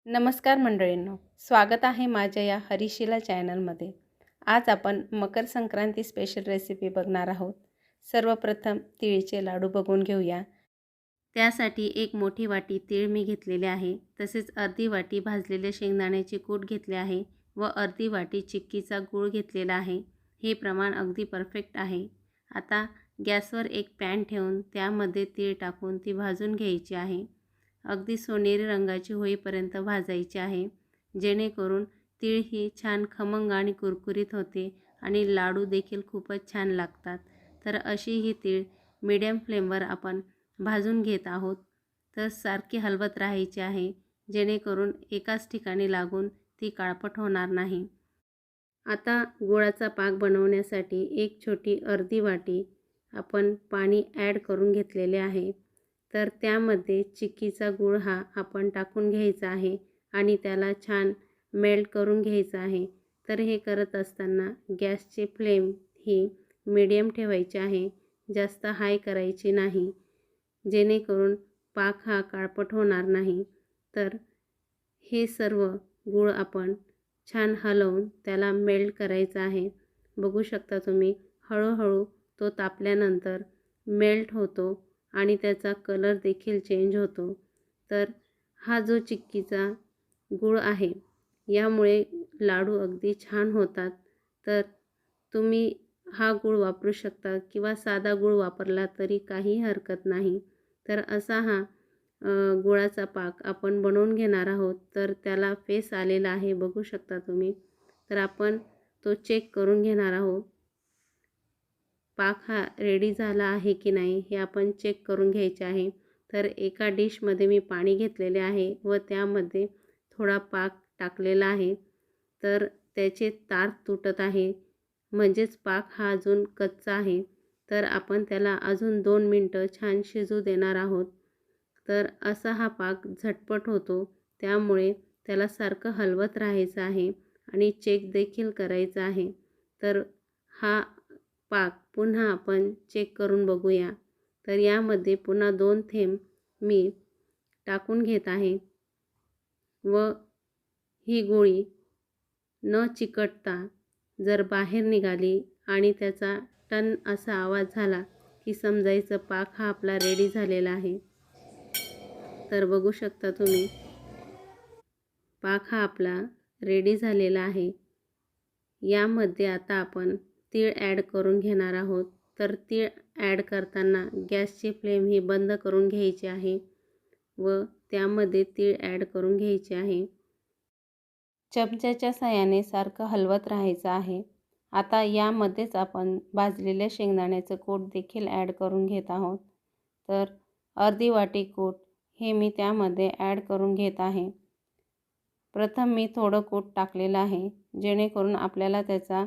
नमस्कार मंडळींनो, स्वागत आहे माझ्या या हरिशिला चॅनलमध्ये। आज आपण मकर संक्रांती स्पेशल रेसिपी बघणार आहोत। सर्वप्रथम तिळीचे लाडू बघून घेऊया। त्यासाठी एक मोठी वाटी तीळ मी घेतलेले आहे, तसेच अर्धी वाटी भाजलेले शेंगदाण्याचे कूट घेतले आहे व अर्धी वाटी चिक्कीचा गूळ घेतलेला आहे। हे प्रमाण अगदी परफेक्ट आहे। आता गॅसवर एक पॅन ठेवून त्यामध्ये तीळ टाकून ती भाजून घ्यायची आहे। अगदी सोनेरी रंगाची होईपर्यंत भाजायची आहे, जेणेकरून तीळ ही छान खमंग आणि कुरकुरीत होते आणि लाडू देखील खूपच छान लागतात। तर अशी ही तीळ मीडियम फ्लेमवर आपण भाजून घेत आहोत। तर सारखी हलवत राहायची आहे, जेणेकरून एकाच ठिकाणी लागून ती काळपट होणार नाही। आता गुळाचा पाक बनवण्यासाठी एक छोटी अर्धी वाटी आपण पाणी ॲड करून घेतलेले आहे। तर त्यामध्ये चिक्कीचा गूळ हा आपण टाकून घ्यायचा आहे आणि त्याला छान मेल्ट करून घ्यायचा आहे। तर हे करत असताना गॅसची फ्लेम ही मीडियम ठेवायची आहे, जास्त हाय करायची नाही, जेणेकरून पाक हा काळपट होणार नाही। तर हे सर्व गूळ आपण छान हलवून त्याला मेल्ट करायचं आहे। बघू शकता तुम्ही, हळूहळू तो तापल्यानंतर मेल्ट होतो आणि त्याचा कलर देखील चेंज होतो। तर हा जो चिक्कीचा गूळ आहे, यामुळे लाडू अगदी छान होतात। तर तुम्ही हा गूळ वापरू शकता किंवा साधा गूळ वापरला तरी काही हरकत नाही। तर असा हा गुळाचा पाक आपण बनवून घेणार आहोत। तर त्याला फेस आलेला आहे, बघू शकता तुम्ही। तर आपण तो चेक करून घेणार आहोत। पाक हा रेडी झाला आहे की नाही हे आपण चेक करून घ्यायचे आहे। तर एका डिशमध्ये मी पाणी घेतलेले आहे व त्यामध्ये थोडा पाक टाकलेला आहे। तर त्याचे तार तुटत आहे, म्हणजेच पाक हा अजून कच्चा आहे। तर आपण त्याला अजून 2 मिनिटं छान शिजू देणार आहोत। तर असा हा पाक झटपट होतो, त्यामुळे त्याला सारखं हलवत राहायचं आहे आणि चेक देखील करायचं आहे। तर हा पाक पुन्हा आपण चेक करून बघूया। तर यामध्ये पुन्हा 2 थेंब मी टाकून घेत आहे व ही गोळी न चिकटता जर बाहेर निघाली आणि त्याचा टन असा आवाज झाला की समजायचं पाक हा आपला रेडी झालेला आहे। तर बघू शकता तुम्ही, पाक हा आपला रेडी झालेला आहे। यामध्ये आता आपण तीळ ॲड करून घेणार आहोत। तर तीळ ॲड करताना गॅसची फ्लेम ही बंद करून घ्यायची आहे व त्यामध्ये तीळ ॲड करून घ्यायचे आहे। चमच्याच्या साहाय्याने सारखं हलवत राहायचं आहे। आता यामध्येच आपण भाजलेल्या शेंगदाण्याचं कूट देखील ॲड करून घेत आहोत। तर अर्धी वाटी कूट हे मी त्यामध्ये ॲड करून घेत आहे। प्रथम मी थोडं कूट टाकलेलं आहे, जेणेकरून आपल्याला त्याचा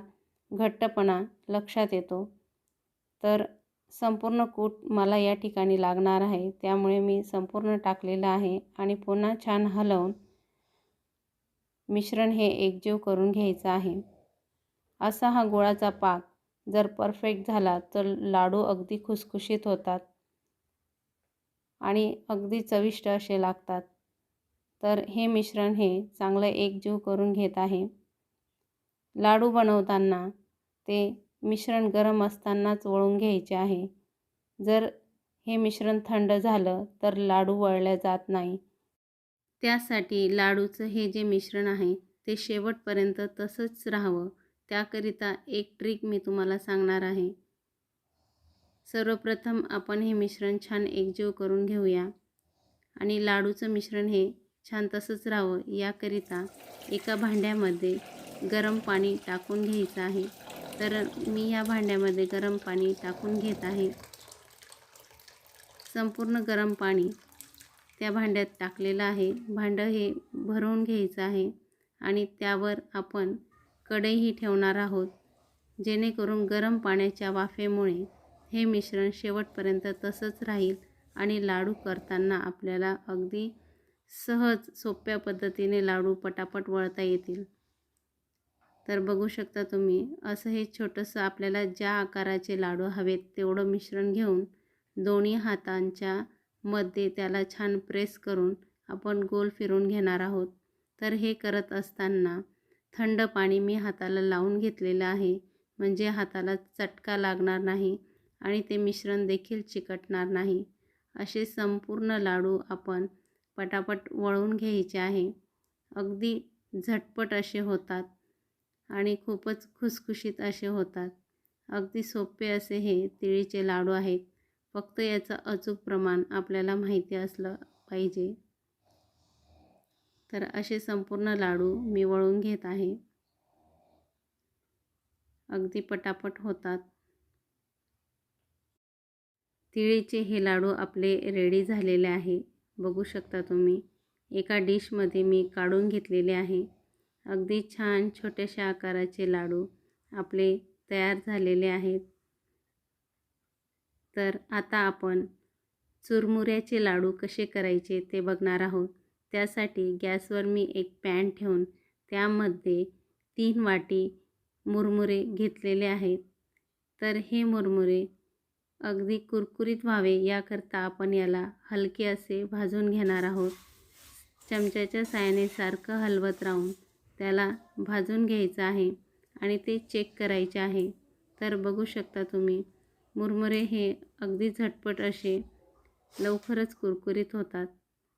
घट्टपणा लक्षात येतो। तर संपूर्ण कूट मला या ठिकाणी लागणार आहे, त्यामुळे मी संपूर्ण टाकलेलं आहे आणि पुन्हा छान हलवून मिश्रण हे एकजीव करून घ्यायचं आहे। असा हा गुळाचा पाक जर परफेक्ट झाला तर लाडू अगदी खुसखुशीत होतात आणि अगदी चविष्ट असे लागतात। तर हे मिश्रण हे चांगलं एकजीव करून घेत आहे। लाडू बनवताना ते मिश्रण गरम असतानाच वळून घ्यायचे आहे। जर हे मिश्रण थंड झालं तर लाडू वळले जात नाही। त्यासाठी लाडूचं हे जे मिश्रण आहे ते शेवटपर्यंत तसंच राहावं, त्याकरिता एक ट्रिक मी तुम्हाला सांगणार आहे। सर्वप्रथम आपण हे मिश्रण छान एकजीव करून घेऊया आणि लाडूचं मिश्रण हे छान तसंच राहावं याकरिता एका भांड्यामध्ये गरम पाणी टाकून घ्यायचं आहे। तर मी या भांड्यामध्ये गरम पाणी टाकून घेत आहे। संपूर्ण गरम पाणी त्या भांड्यात टाकलेलं आहे। भांडं हे भरवून घ्यायचं आहे आणि त्यावर आपण कढई ठेवणार आहोत, जेणेकरून गरम पाण्याच्या वाफेमुळे हे मिश्रण शेवटपर्यंत तसंच राहील आणि लाडू करताना आपल्याला अगदी सहज सोप्या पद्धतीने लाडू पटापट वळता येतील। तर बघू शकता तुम्ही, असं हे छोटंसं आपल्याला ज्या आकाराचे लाडू हवेत तेवढं मिश्रण घेऊन दोन्ही हातांच्या मध्ये त्याला छान प्रेस करून आपण गोल फिरवून घेणार आहोत। तर हे करत असताना थंड पाणी मी हाताला लावून घेतलेलं आहे, म्हणजे हाताला चटका लागणार नाही आणि ते मिश्रण देखील चिकटणार नाही. असे संपूर्ण लाडू आपण पटापट वळून घ्यायचे आहे. अगदी झटपट असे होतात आणि खूपच खुसखुशीत असे होतात. अगदी सोपे असे हे तिळीचे लाडू आहेत. फक्त याचं अचूक प्रमाण आपल्याला माहिती असलं पाहिजे. तर असे संपूर्ण लाडू मी वळून घेत आहे. अगदी पटापट होतात. तिळीचे हे लाडू आपले रेडी झालेले आहे. बघू शकता तुम्ही. एका डिशमध्ये मी काढून घेतलेले आहे. अगदी छान छोट्याशा आकाराचे लाडू आपले तयार झालेले आहेत. तर आता आपण चुरमुऱ्याचे लाडू कसे करायचे ते बघणार आहोत. त्यासाठी गॅसवर मी एक पॅन ठेवून त्यामध्ये 3 वाटी मुरमुरे घेतलेले आहेत. तर हे मुरमुरे अगदी कुरकुरीत व्हावे याकरता आपण याला हलके असे भाजून घेणार आहोत. चमच्याच्या साहाय्याने सारखं हलवत राहून त्याला भाजून घ्यायचं आहे आणि ते चेक करायचे आहे. तर बघू शकता तुम्ही, मुरमुरे हे अगदी झटपट असे लवकरच कुरकुरीत होतात.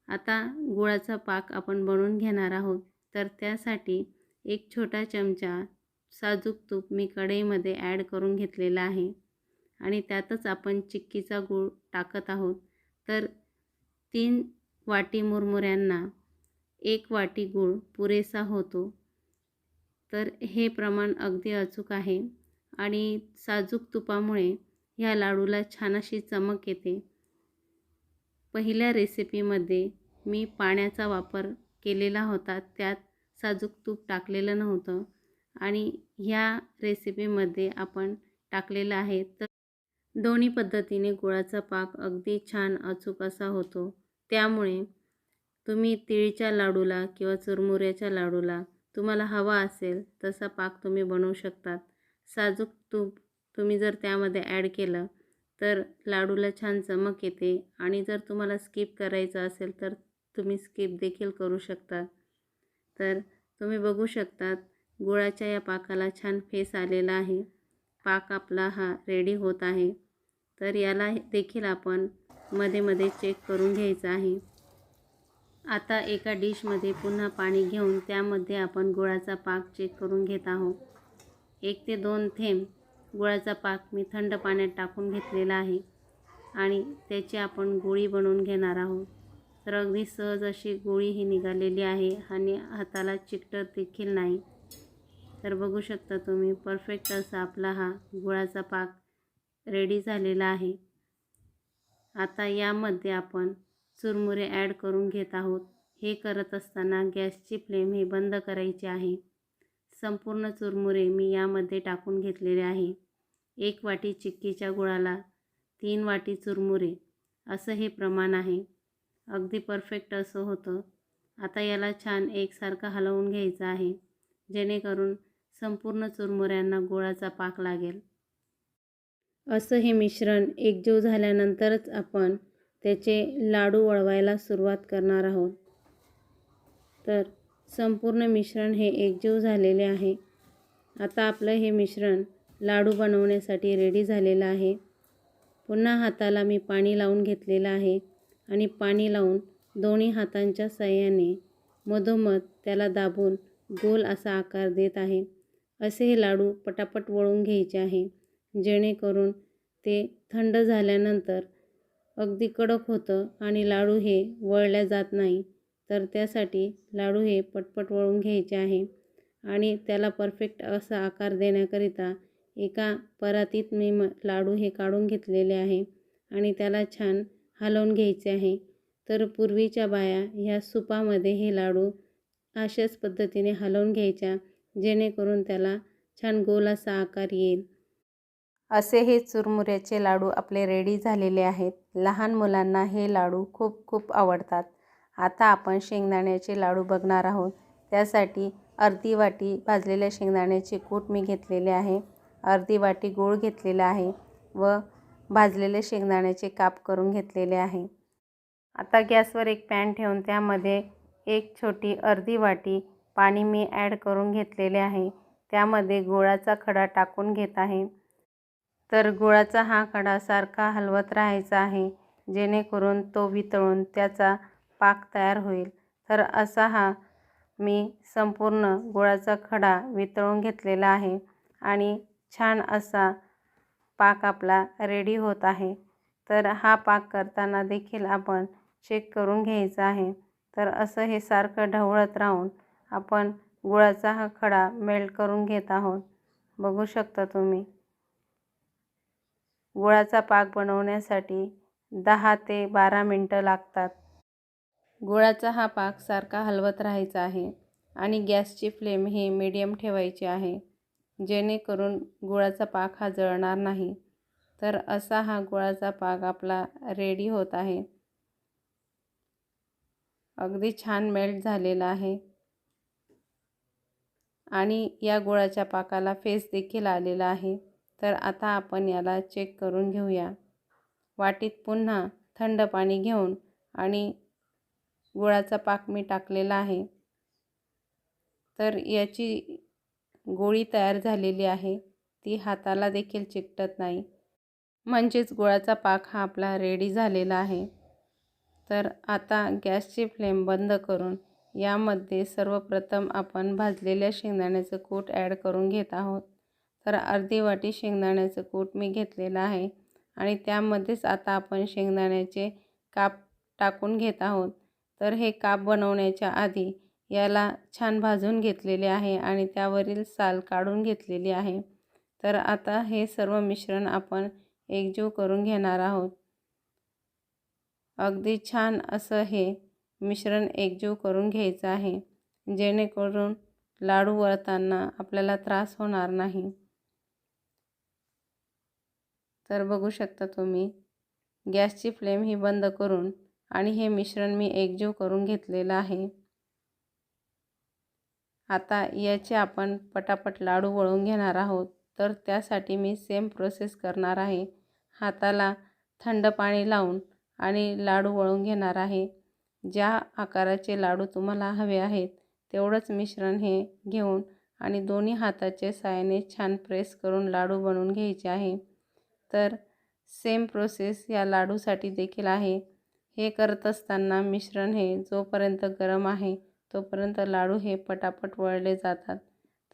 आता गुळाचा पाक आपण बनवून घेणार आहोत. तर त्यासाठी एक छोटा चमचा साजूक तूप मी कढईमध्ये ॲड करून घेतलेला आहे आणि त्यातच आपण चिक्कीचा गूळ टाकत आहोत. तर 3 वाटी मुरमुऱ्यांना 1 वाटी गूळ पुरेसा होतो. तर हे प्रमाण अगदी अचूक आहे आणि साजूक तुपामुळे ह्या लाडूला छान अशी चमक येते. पहिल्या रेसिपीमध्ये मी पाण्याचा वापर केलेला होता, त्यात साजूक तूप टाकलेलं नव्हतं आणि ह्या रेसिपीमध्ये आपण टाकलेलं आहे. तर दोन्ही पद्धतीने गुळाचा पाक अगदी छान अचूक असा होतो. त्यामुळे तुम्ही तिळीच्या लाडूला किंवा चुरमुऱ्याच्या लाडूला तुम्हाला हवा असेल तसा पाक तुम्ही बनवू शकतात. साजूक तूप तुम्ही जर त्यामध्ये ॲड केलं तर लाडूला छान चमक येते आणि जर तुम्हाला स्किप करायचं असेल तर तुम्ही स्किप देखील करू शकतात. तर तुम्ही बघू शकतात गुळाच्या या पाकाला छान फेस आलेला आहे. पाक आपला हा रेडी होत आहे. तर याला देखील आपण मध्ये मध्ये चेक करून घ्यायचं आहे. आता एका डिशमध्ये पुन्हा पाणी घेऊन त्यामध्ये आपण गुळाचा पाक चेक करून घेत आहोत. 1 ते 2 थेंब गुळाचा पाक मी थंड पाण्यात टाकून घेतलेला आहे आणि त्याची आपण गोळी बनवून घेणार आहोत. तर अगदी सहज अशी गोळी ही निघालेली आहे आणि हाताला चिकटत देखील नाही. तर बघू शकता तुम्ही, परफेक्ट असा आपला हा गुळाचा पाक रेडी झालेला आहे. आता यामध्ये आपण चुरमुरे ॲड करून घेत आहोत. हे करत असताना गॅसची फ्लेम ही बंद करायची आहे. संपूर्ण चुरमुरे मी यामध्ये टाकून घेतलेले आहे. 1 वाटी चिक्कीच्या गुळाला 3 वाटी चुरमुरे असं हे प्रमाण आहे. अगदी परफेक्ट असं होतं. आता याला छान एकसारखं हलवून घ्यायचं आहे, जेणेकरून संपूर्ण चुरमुऱ्यांना गुळाचा पाक लागेल. असं हे मिश्रण एकजीव झाल्यानंतरच आपण त्याचे लाडू वळवायला सुरुवात करणार आहोत. तर संपूर्ण मिश्रण हे एकजीव झालेले आहे. आता आपलं हे मिश्रण लाडू बनवण्यासाठी रेडी झालेलं आहे. पुन्हा हाताला मी पाणी लावून घेतलेलं आहे आणि पाणी लावून दोन्ही हातांच्या साहाय्याने मधोमध त्याला दाबून गोल असा आकार देत आहे. असे हे लाडू पटापट वळून घ्यायचे आहे, जेणेकरून ते थंड झाल्यानंतर अगदी कडक होतं आणि लाडू हे वळल्या जात नाही. तर त्यासाठी लाडू हे पटपट वळून घ्यायचे आहे आणि त्याला परफेक्ट असा आकार देण्याकरिता एका परातीत मी लाडू हे काढून घेतलेले आहे आणि त्याला छान हलवून घ्यायचे आहे. तर पूर्वीच्या बाया ह्या सुपामध्ये हे लाडू अशाच पद्धतीने हलवून घ्यायच्या, जेणेकरून त्याला छान गोल असा आकार येईल. असे हे चुरमुऱ्याचे लाडू आपले रेडी झालेले आहेत. लहान मुलांना हे लाडू खूप खूप आवडतात. आता आपण शेंगदाण्याचे लाडू बघणार आहोत. त्यासाठी अर्धी वाटी भाजलेल्या शेंगदाण्याचे कूट मी घेतलेले आहे, अर्धी वाटी गूळ घेतलेला आहे व भाजलेले शेंगदाण्याचे काप करून घेतलेले आहे. आता गॅसवर एक पॅन ठेवून त्यामध्ये एक छोटी अर्धी वाटी पाणी मी ॲड करून घेतलेले आहे. त्यामध्ये गुळाचा खडा टाकून घेत आहे. तर गुळाचा हा खडा सारखा हलवत राहायचा आहे, जेणेकरून तो वितळून त्याचा पाक तयार होईल. तर असा हा मी संपूर्ण गुळाचा खडा वितळून घेतलेला आहे आणि छान असा पाक आपला रेडी होत आहे. तर हा पाक करताना देखील आपण चेक करून घ्यायचा आहे. तर असं हे सारखं ढवळत राहून आपण गुळाचा हा खडा मेल्ट करून घेत आहोत. बघू शकता तुम्ही. गुळाचा पाक बनवण्यासाठी 10 ते 12 मिनटं लागतात. गुळाचा हा पाक सारखा हलवत राहायचा आहे आणि गॅसची फ्लेम ही मीडियम ठेवायची आहे, जेणेकरून गुळाचा पाक हा जळणार नाही. तर असा हा गुळाचा पाक आपला रेडी होत आहे. अगदी छान मेल्ट झालेला आहे आणि या गुळाच्या पाकाला फेस देखील आलेला आहे. तर आता आपण याला चेक करून घेऊया. वाटीत पुन्हा थंड पाणी घेऊन आणि गुळाचा पाक मी टाकलेला आहे. तर याची गोळी तयार झालेली आहे. ती हाताला देखील चिकटत नाही. म्हणजेच गुळाचा पाक हा आपला रेडी झालेला आहे. तर आता गॅसची फ्लेम बंद करून यामध्ये सर्वप्रथम आपण भाजलेल्या शेंगदाण्याचं कूट ॲड करून घेत आहोत. तर अर्धी वाटी शेंगदाण्याचं कूट मी घेतलेलं आहे आणि त्यामध्येच आता आपण शेंगदाण्याचे काप टाकून घेत आहोत. तर हे काप बनवण्याच्या आधी याला छान भाजून घेतलेले आहे आणि त्यावरील साल काढून घेतलेली आहे. तर आता हे सर्व मिश्रण आपण एकजीव करून घेणार आहोत. अगदी छान असं हे मिश्रण एकजीव करून घ्यायचं आहे, जेणेकरून लाडू वळताना आपल्याला त्रास होणार नाही. तर बघू शकता तुम्ही, गॅसची फ्लेम ही बंद करून आणि हे मिश्रण मी एकजीव करून घेतलेलं आहे. आता याचे आपण पटापट लाडू वळून घेणार आहोत. तर त्यासाठी मी सेम प्रोसेस करणार आहे. हाताला थंड पाणी लावून आणि लाडू वळून घेणार आहे. ज्या आकाराचे लाडू तुम्हाला हवे आहेत तेवढंच मिश्रण हे घेऊन आणि दोन्ही हाताच्या साहाय्याने छान प्रेस करून लाडू बनवून घ्यायचे आहे. तर सेम प्रोसेस या लाडूसाठी देखील आहे. हे करत असताना मिश्रण हे जोपर्यंत गरम आहे तोपर्यंत लाडू हे पटापट वळले जातात.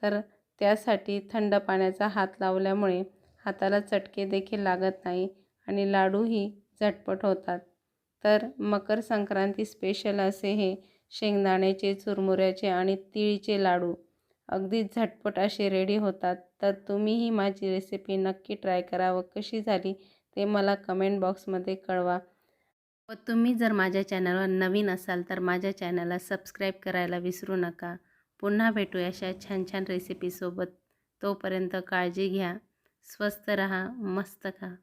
तर त्यासाठी थंड पाण्याचा हात लावल्यामुळे हाताला चटके देखील लागत नाही आणि लाडूही झटपट होतात. तर मकर संक्रांती स्पेशल असे हे शेंगदाण्याचे, चुरमुऱ्याचे आणि तिळीचे लाडू अगदी झटपट असे रेडी होतात. तर तुम्हीही माझी रेसिपी नक्की ट्राय करा व कशी झाली ते मला कमेंट बॉक्समध्ये कळवा. व तुम्ही जर माझ्या चॅनलवर नवीन असाल तर माझ्या चॅनलला सबस्क्राईब करायला विसरू नका. पुन्हा भेटूया अशा छान छान रेसिपीसोबत. तोपर्यंत काळजी घ्या, स्वस्त रहा, मस्त खा.